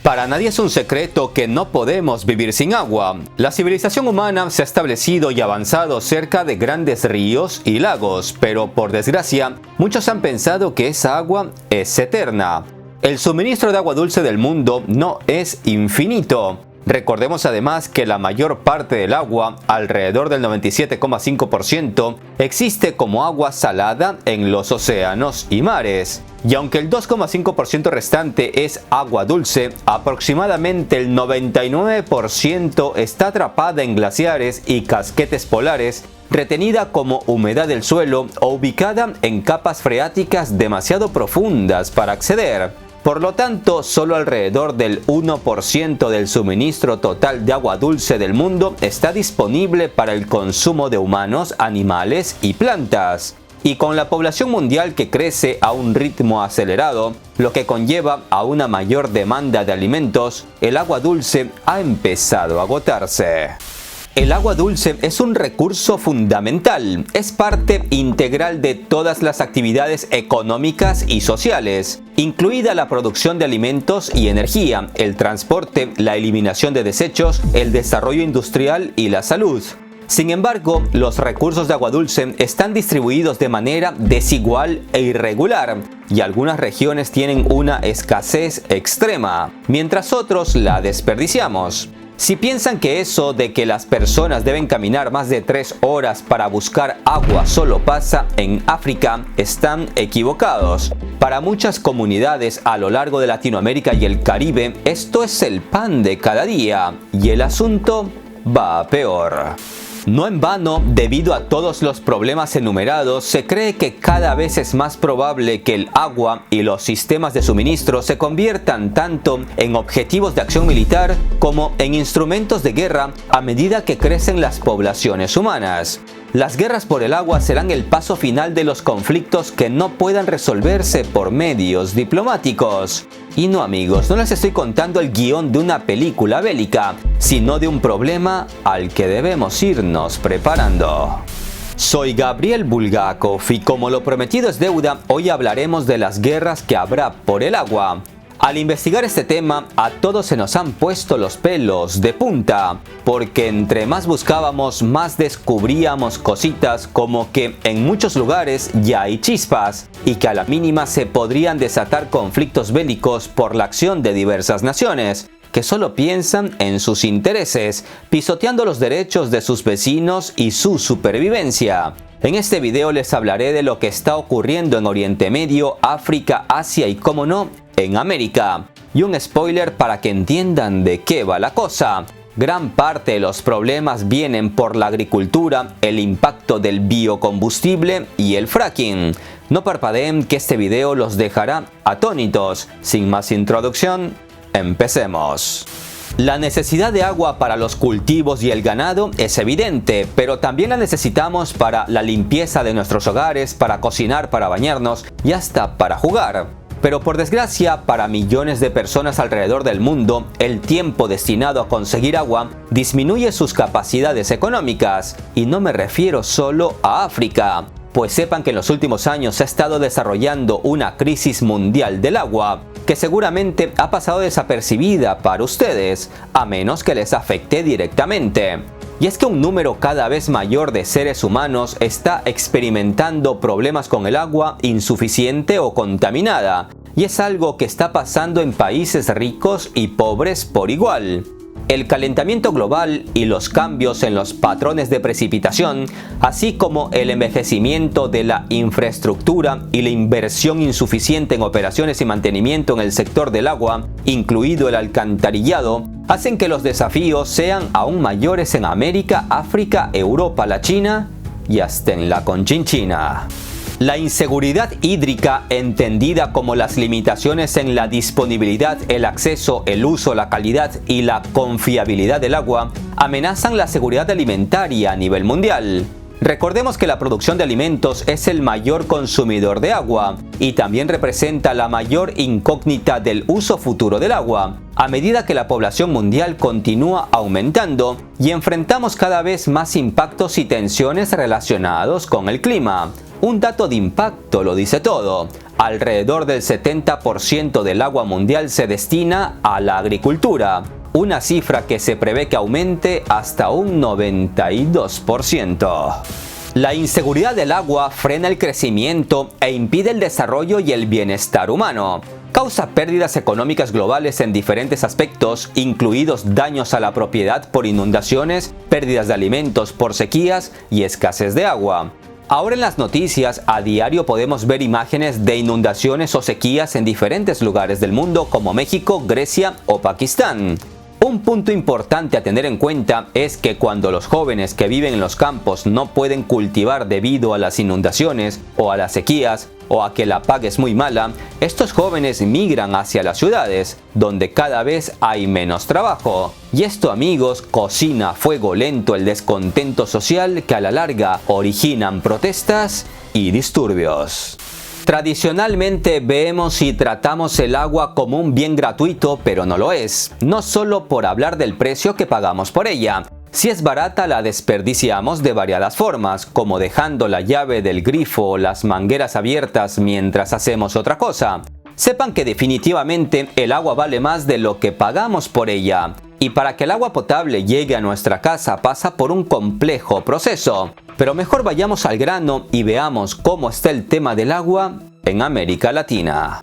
Para nadie es un secreto que no podemos vivir sin agua. La civilización humana se ha establecido y avanzado cerca de grandes ríos y lagos, pero por desgracia, muchos han pensado que esa agua es eterna. El suministro de agua dulce del mundo no es infinito. Recordemos además que la mayor parte del agua, alrededor del 97,5%, existe como agua salada en los océanos y mares. Y aunque el 2,5% restante es agua dulce, aproximadamente el 99% está atrapada en glaciares y casquetes polares, retenida como humedad del suelo o ubicada en capas freáticas demasiado profundas para acceder. Por lo tanto, solo alrededor del 1% del suministro total de agua dulce del mundo está disponible para el consumo de humanos, animales y plantas. Y con la población mundial que crece a un ritmo acelerado, lo que conlleva a una mayor demanda de alimentos, el agua dulce ha empezado a agotarse. El agua dulce es un recurso fundamental, es parte integral de todas las actividades económicas y sociales, incluida la producción de alimentos y energía, el transporte, la eliminación de desechos, el desarrollo industrial y la salud. Sin embargo, los recursos de agua dulce están distribuidos de manera desigual e irregular, y algunas regiones tienen una escasez extrema, mientras otros la desperdiciamos. Si piensan que eso de que las personas deben caminar más de 3 horas para buscar agua solo pasa en África, están equivocados. Para muchas comunidades a lo largo de Latinoamérica y el Caribe, esto es el pan de cada día, y el asunto va a peor. No en vano, debido a todos los problemas enumerados, se cree que cada vez es más probable que el agua y los sistemas de suministro se conviertan tanto en objetivos de acción militar como en instrumentos de guerra a medida que crecen las poblaciones humanas. Las guerras por el agua serán el paso final de los conflictos que no puedan resolverse por medios diplomáticos. Y no, amigos, no les estoy contando el guión de una película bélica, sino de un problema al que debemos irnos preparando. Soy Gabriel Bulgakov y como lo prometido es deuda, hoy hablaremos de las guerras que habrá por el agua. Al investigar este tema, a todos se nos han puesto los pelos de punta, porque entre más buscábamos, más descubríamos cositas como que en muchos lugares ya hay chispas y que a la mínima se podrían desatar conflictos bélicos por la acción de diversas naciones, que solo piensan en sus intereses, pisoteando los derechos de sus vecinos y su supervivencia. En este video les hablaré de lo que está ocurriendo en Oriente Medio, África, Asia y, cómo no, en América. Y un spoiler para que entiendan de qué va la cosa. Gran parte de los problemas vienen por la agricultura, el impacto del biocombustible y el fracking. No parpadeen que este video los dejará atónitos. Sin más introducción, empecemos. La necesidad de agua para los cultivos y el ganado es evidente, pero también la necesitamos para la limpieza de nuestros hogares, para cocinar, para bañarnos y hasta para jugar. Pero por desgracia, para millones de personas alrededor del mundo, el tiempo destinado a conseguir agua disminuye sus capacidades económicas. Y no me refiero solo a África, pues sepan que en los últimos años se ha estado desarrollando una crisis mundial del agua, que seguramente ha pasado desapercibida para ustedes, a menos que les afecte directamente. Y es que un número cada vez mayor de seres humanos está experimentando problemas con el agua insuficiente o contaminada, y es algo que está pasando en países ricos y pobres por igual. El calentamiento global y los cambios en los patrones de precipitación, así como el envejecimiento de la infraestructura y la inversión insuficiente en operaciones y mantenimiento en el sector del agua, incluido el alcantarillado, hacen que los desafíos sean aún mayores en América, África, Europa, la China y hasta en la Conchinchina. La inseguridad hídrica, entendida como las limitaciones en la disponibilidad, el acceso, el uso, la calidad y la confiabilidad del agua, amenazan la seguridad alimentaria a nivel mundial. Recordemos que la producción de alimentos es el mayor consumidor de agua y también representa la mayor incógnita del uso futuro del agua, a medida que la población mundial continúa aumentando y enfrentamos cada vez más impactos y tensiones relacionados con el clima. Un dato de impacto lo dice todo. alrededor del 70% del agua mundial se destina a la agricultura, una cifra que se prevé que aumente hasta un 92%. La inseguridad del agua frena el crecimiento e impide el desarrollo y el bienestar humano. Causa pérdidas económicas globales en diferentes aspectos, incluidos daños a la propiedad por inundaciones, pérdidas de alimentos por sequías y escasez de agua. Ahora en las noticias a diario podemos ver imágenes de inundaciones o sequías en diferentes lugares del mundo como México, Grecia o Pakistán. Un punto importante a tener en cuenta es que cuando los jóvenes que viven en los campos no pueden cultivar debido a las inundaciones o a las sequías o a que la paga es muy mala, estos jóvenes migran hacia las ciudades, donde cada vez hay menos trabajo. Y esto, amigos, cocina a fuego lento el descontento social que a la larga originan protestas y disturbios. Tradicionalmente vemos y tratamos el agua como un bien gratuito, pero no lo es. No solo por hablar del precio que pagamos por ella. Si es barata, la desperdiciamos de variadas formas, como dejando la llave del grifo o las mangueras abiertas mientras hacemos otra cosa. Sepan que definitivamente el agua vale más de lo que pagamos por ella. Y para que el agua potable llegue a nuestra casa pasa por un complejo proceso. Pero mejor vayamos al grano y veamos cómo está el tema del agua en América Latina.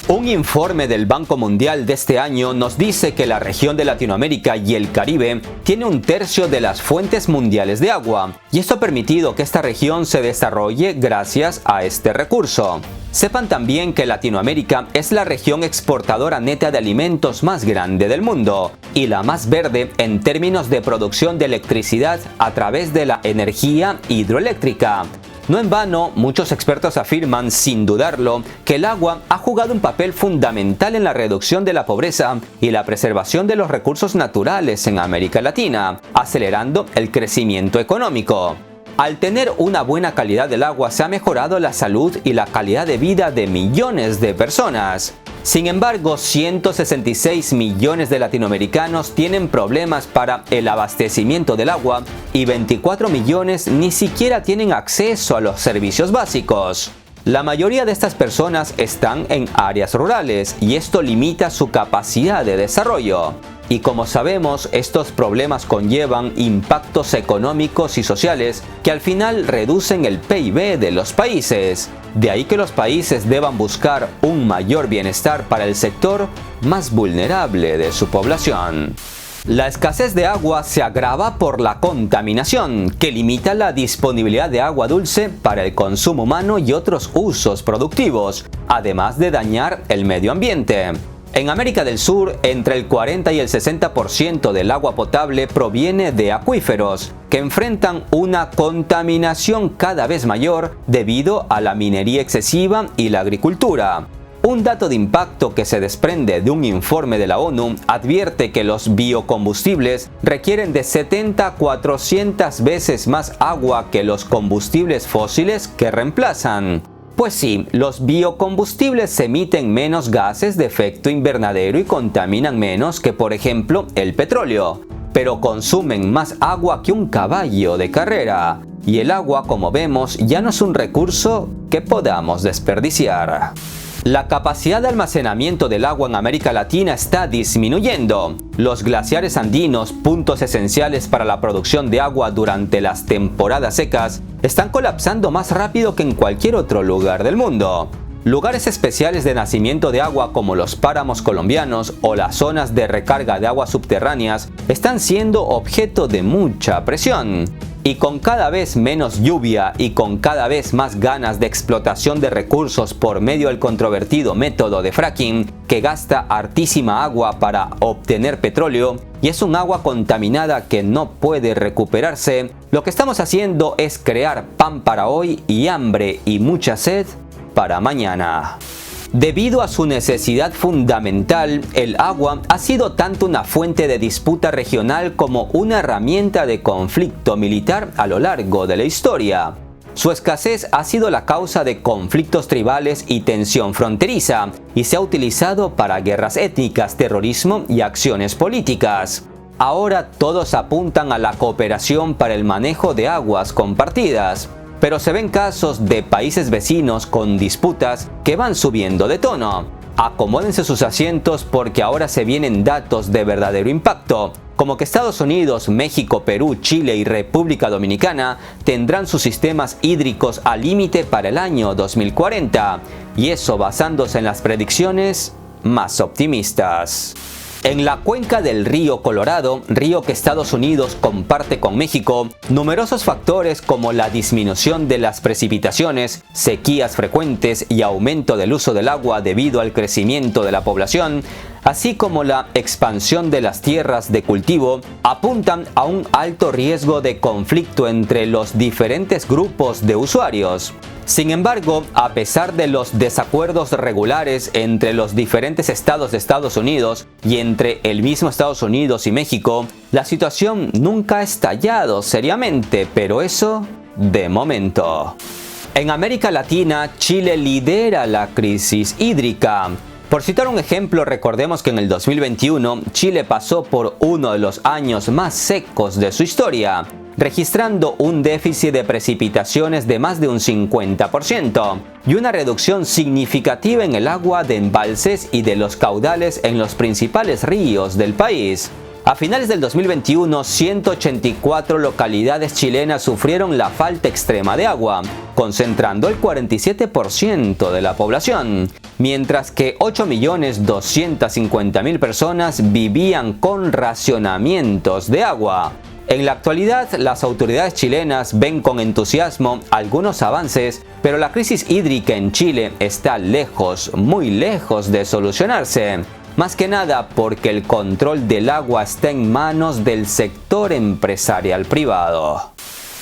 Un informe del Banco Mundial de este año nos dice que la región de Latinoamérica y el Caribe tiene un tercio de las fuentes mundiales de agua, y esto ha permitido que esta región se desarrolle gracias a este recurso. Sepan también que Latinoamérica es la región exportadora neta de alimentos más grande del mundo y la más verde en términos de producción de electricidad a través de la energía hidroeléctrica. No en vano, muchos expertos afirman, sin dudarlo, que el agua ha jugado un papel fundamental en la reducción de la pobreza y la preservación de los recursos naturales en América Latina, acelerando el crecimiento económico. Al tener una buena calidad del agua se ha mejorado la salud y la calidad de vida de millones de personas. Sin embargo, 166 millones de latinoamericanos tienen problemas para el abastecimiento del agua y 24 millones ni siquiera tienen acceso a los servicios básicos. La mayoría de estas personas están en áreas rurales y esto limita su capacidad de desarrollo. Y como sabemos, estos problemas conllevan impactos económicos y sociales que al final reducen el PIB de los países. De ahí que los países deban buscar un mayor bienestar para el sector más vulnerable de su población. La escasez de agua se agrava por la contaminación, que limita la disponibilidad de agua dulce para el consumo humano y otros usos productivos, además de dañar el medio ambiente. En América del Sur, entre el 40 y el 60% del agua potable proviene de acuíferos, que enfrentan una contaminación cada vez mayor debido a la minería excesiva y la agricultura. Un dato de impacto que se desprende de un informe de la ONU advierte que los biocombustibles requieren de 70 a 400 veces más agua que los combustibles fósiles que reemplazan. Pues sí, los biocombustibles emiten menos gases de efecto invernadero y contaminan menos que, por ejemplo, el petróleo, pero consumen más agua que un caballo de carrera. Y el agua, como vemos, ya no es un recurso que podamos desperdiciar. La capacidad de almacenamiento del agua en América Latina está disminuyendo. Los glaciares andinos, puntos esenciales para la producción de agua durante las temporadas secas, están colapsando más rápido que en cualquier otro lugar del mundo. Lugares especiales de nacimiento de agua como los páramos colombianos o las zonas de recarga de aguas subterráneas están siendo objeto de mucha presión. Y con cada vez menos lluvia y con cada vez más ganas de explotación de recursos por medio del controvertido método de fracking, que gasta hartísima agua para obtener petróleo y es un agua contaminada que no puede recuperarse, lo que estamos haciendo es crear pan para hoy y hambre y mucha sed para mañana. Debido a su necesidad fundamental, el agua ha sido tanto una fuente de disputa regional como una herramienta de conflicto militar a lo largo de la historia. Su escasez ha sido la causa de conflictos tribales y tensión fronteriza, y se ha utilizado para guerras étnicas, terrorismo y acciones políticas. Ahora todos apuntan a la cooperación para el manejo de aguas compartidas. pero se ven casos de países vecinos con disputas que van subiendo de tono. Acomódense sus asientos porque ahora se vienen datos de verdadero impacto, como que Estados Unidos, México, Perú, Chile y República Dominicana tendrán sus sistemas hídricos al límite para el año 2040, y eso basándose en las predicciones más optimistas. En la cuenca del río Colorado, río que Estados Unidos comparte con México, numerosos factores como la disminución de las precipitaciones, sequías frecuentes y aumento del uso del agua debido al crecimiento de la población, así como la expansión de las tierras de cultivo, apuntan a un alto riesgo de conflicto entre los diferentes grupos de usuarios. Sin embargo, a pesar de los desacuerdos regulares entre los diferentes estados de Estados Unidos y entre el mismo Estados Unidos y México, la situación nunca ha estallado seriamente, pero eso de momento. En América Latina, Chile lidera la crisis hídrica. Por citar un ejemplo, recordemos que en el 2021 Chile pasó por uno de los años más secos de su historia, registrando un déficit de precipitaciones de más de un 50% y una reducción significativa en el agua de embalses y de los caudales en los principales ríos del país. A finales del 2021, 184 localidades chilenas sufrieron la falta extrema de agua, concentrando el 47% de la población, mientras que 8.250.000 personas vivían con racionamientos de agua. En la actualidad, las autoridades chilenas ven con entusiasmo algunos avances, pero la crisis hídrica en Chile está lejos, muy lejos de solucionarse. Más que nada porque el control del agua está en manos del sector empresarial privado.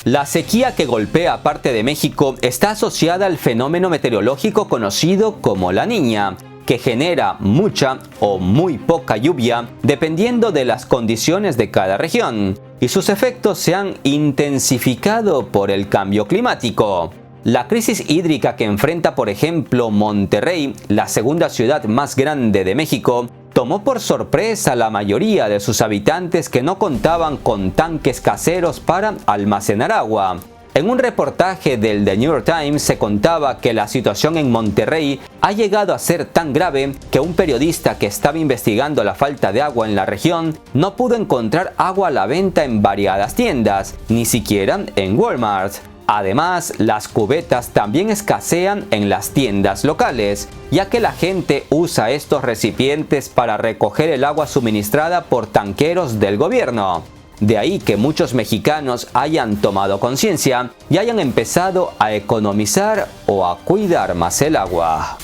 La sequía que golpea parte de México está asociada al fenómeno meteorológico conocido como la Niña, que genera mucha o muy poca lluvia dependiendo de las condiciones de cada región, y sus efectos se han intensificado por el cambio climático. La crisis hídrica que enfrenta, por ejemplo, Monterrey, la segunda ciudad más grande de México, tomó por sorpresa a la mayoría de sus habitantes que no contaban con tanques caseros para almacenar agua. En un reportaje del The New York Times se contaba que la situación en Monterrey ha llegado a ser tan grave que un periodista que estaba investigando la falta de agua en la región no pudo encontrar agua a la venta en variadas tiendas, ni siquiera en Walmart. Además, las cubetas también escasean en las tiendas locales, ya que la gente usa estos recipientes para recoger el agua suministrada por tanqueros del gobierno. De ahí que muchos mexicanos hayan tomado conciencia y hayan empezado a economizar o a cuidar más el agua.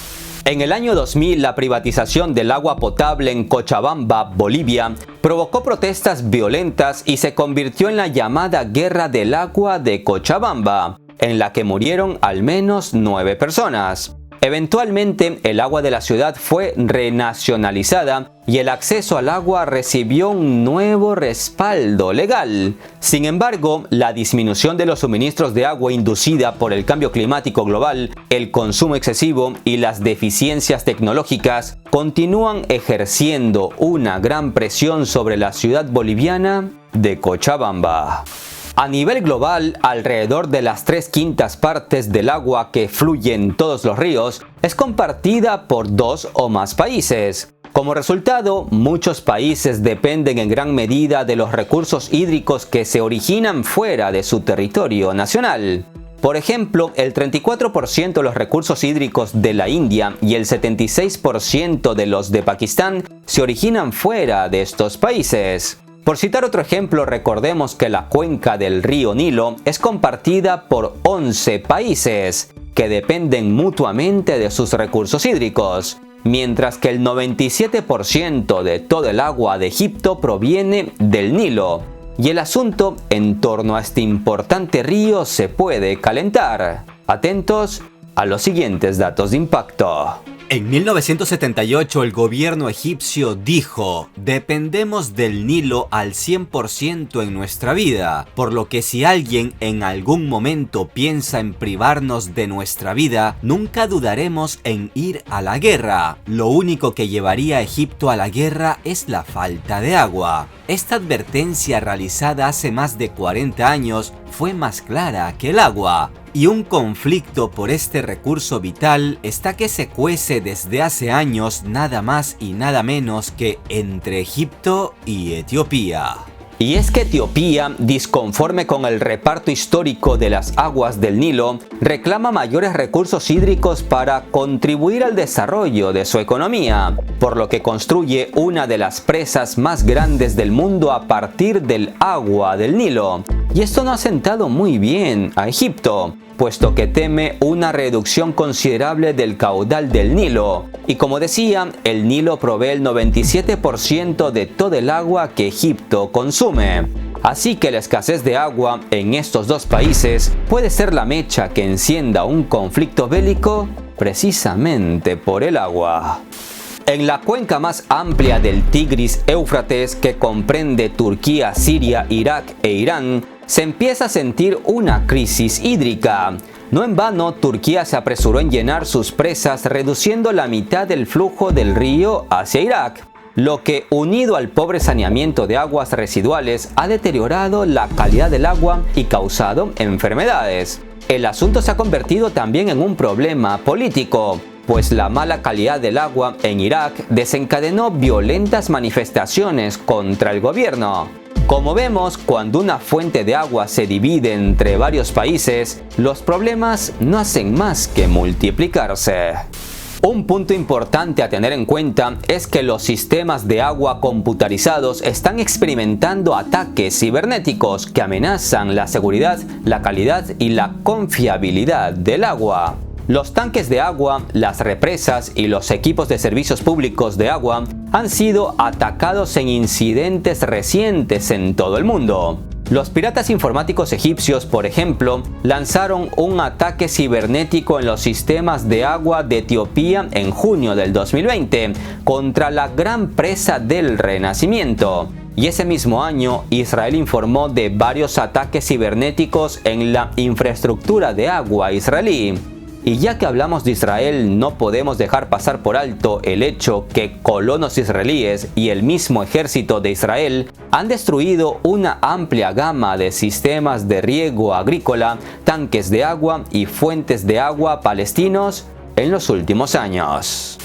En el año 2000, la privatización del agua potable en Cochabamba, Bolivia, provocó protestas violentas y se convirtió en la llamada Guerra del Agua de Cochabamba, en la que murieron al menos 9 personas. Eventualmente, el agua de la ciudad fue renacionalizada y el acceso al agua recibió un nuevo respaldo legal. Sin embargo, la disminución de los suministros de agua inducida por el cambio climático global, el consumo excesivo y las deficiencias tecnológicas continúan ejerciendo una gran presión sobre la ciudad boliviana de Cochabamba. A nivel global, alrededor de las 3/5 partes del agua que fluye en todos los ríos es compartida por 2 o más países. Como resultado, muchos países dependen en gran medida de los recursos hídricos que se originan fuera de su territorio nacional. Por ejemplo, el 34% de los recursos hídricos de la India y el 76% de los de Pakistán se originan fuera de estos países. Por citar otro ejemplo, recordemos que la cuenca del río Nilo es compartida por 11 países que dependen mutuamente de sus recursos hídricos, mientras que el 97% de todo el agua de Egipto proviene del Nilo, y el asunto en torno a este importante río se puede calentar. Atentos a los siguientes datos de impacto. En 1978 el gobierno egipcio dijo: dependemos del Nilo al 100% en nuestra vida, por lo que si alguien en algún momento piensa en privarnos de nuestra vida, nunca dudaremos en ir a la guerra. Lo único que llevaría a Egipto a la guerra es la falta de agua. Esta advertencia realizada hace más de 40 años fue más clara que el agua. Y un conflicto por este recurso vital está que se cuece desde hace años nada más y nada menos que entre Egipto y Etiopía. Y es que Etiopía, disconforme con el reparto histórico de las aguas del Nilo, reclama mayores recursos hídricos para contribuir al desarrollo de su economía, por lo que construye una de las presas más grandes del mundo a partir del agua del Nilo. Y esto no ha sentado muy bien a Egipto, puesto que teme una reducción considerable del caudal del Nilo. Y como decía, el Nilo provee el 97% de todo el agua que Egipto consume. Así que la escasez de agua en estos dos países puede ser la mecha que encienda un conflicto bélico precisamente por el agua. En la cuenca más amplia del Tigris-Éufrates, que comprende Turquía, Siria, Irak e Irán, se empieza a sentir una crisis hídrica. No en vano, Turquía se apresuró en llenar sus presas, reduciendo la mitad del flujo del río hacia Irak, lo que, unido al pobre saneamiento de aguas residuales, ha deteriorado la calidad del agua y causado enfermedades. El asunto se ha convertido también en un problema político, pues la mala calidad del agua en Irak desencadenó violentas manifestaciones contra el gobierno. Como vemos, cuando una fuente de agua se divide entre varios países, los problemas no hacen más que multiplicarse. Un punto importante a tener en cuenta es que los sistemas de agua computarizados están experimentando ataques cibernéticos que amenazan la seguridad, la calidad y la confiabilidad del agua. Los tanques de agua, las represas y los equipos de servicios públicos de agua han sido atacados en incidentes recientes en todo el mundo. Los piratas informáticos egipcios, por ejemplo, lanzaron un ataque cibernético en los sistemas de agua de Etiopía en junio del 2020 contra la gran presa del Renacimiento. Y ese mismo año, Israel informó de varios ataques cibernéticos en la infraestructura de agua israelí. Y ya que hablamos de Israel, no podemos dejar pasar por alto el hecho que colonos israelíes y el mismo ejército de Israel han destruido una amplia gama de sistemas de riego agrícola, tanques de agua y fuentes de agua palestinos en los últimos años.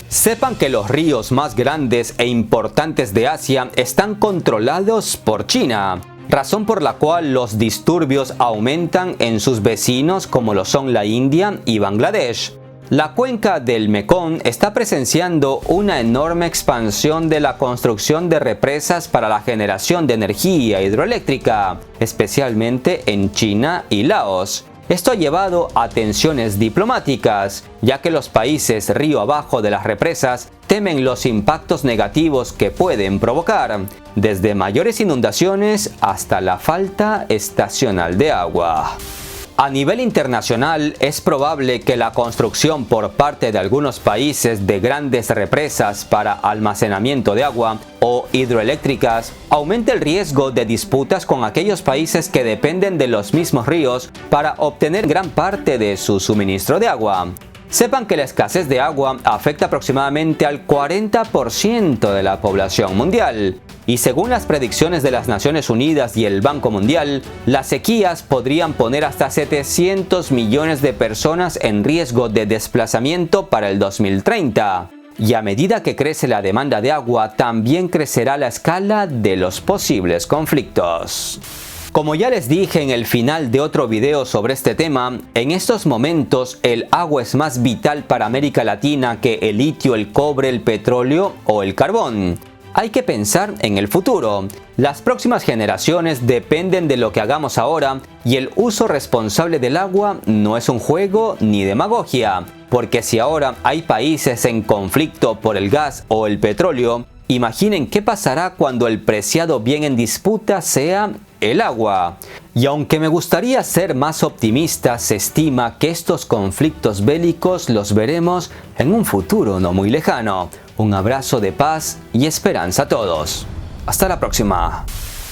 Sepan que los ríos más grandes e importantes de Asia están controlados por China, razón por la cual los disturbios aumentan en sus vecinos como lo son la India y Bangladesh. La cuenca del Mekong está presenciando una enorme expansión de la construcción de represas para la generación de energía hidroeléctrica, especialmente en China y Laos. Esto ha llevado a tensiones diplomáticas, ya que los países río abajo de las represas temen los impactos negativos que pueden provocar, desde mayores inundaciones hasta la falta estacional de agua. A nivel internacional, es probable que la construcción por parte de algunos países de grandes represas para almacenamiento de agua o hidroeléctricas aumente el riesgo de disputas con aquellos países que dependen de los mismos ríos para obtener gran parte de su suministro de agua. Sepan que la escasez de agua afecta aproximadamente al 40% de la población mundial. Y según las predicciones de las Naciones Unidas y el Banco Mundial, las sequías podrían poner hasta 700 millones de personas en riesgo de desplazamiento para el 2030. Y a medida que crece la demanda de agua, también crecerá la escala de los posibles conflictos. Como ya les dije en el final de otro video sobre este tema, en estos momentos el agua es más vital para América Latina que el litio, el cobre, el petróleo o el carbón. Hay que pensar en el futuro. Las próximas generaciones dependen de lo que hagamos ahora y el uso responsable del agua no es un juego ni demagogia, porque si ahora hay países en conflicto por el gas o el petróleo, imaginen qué pasará cuando el preciado bien en disputa sea el agua. Y aunque me gustaría ser más optimista, se estima que estos conflictos bélicos los veremos en un futuro no muy lejano. Un abrazo de paz y esperanza a todos. Hasta la próxima.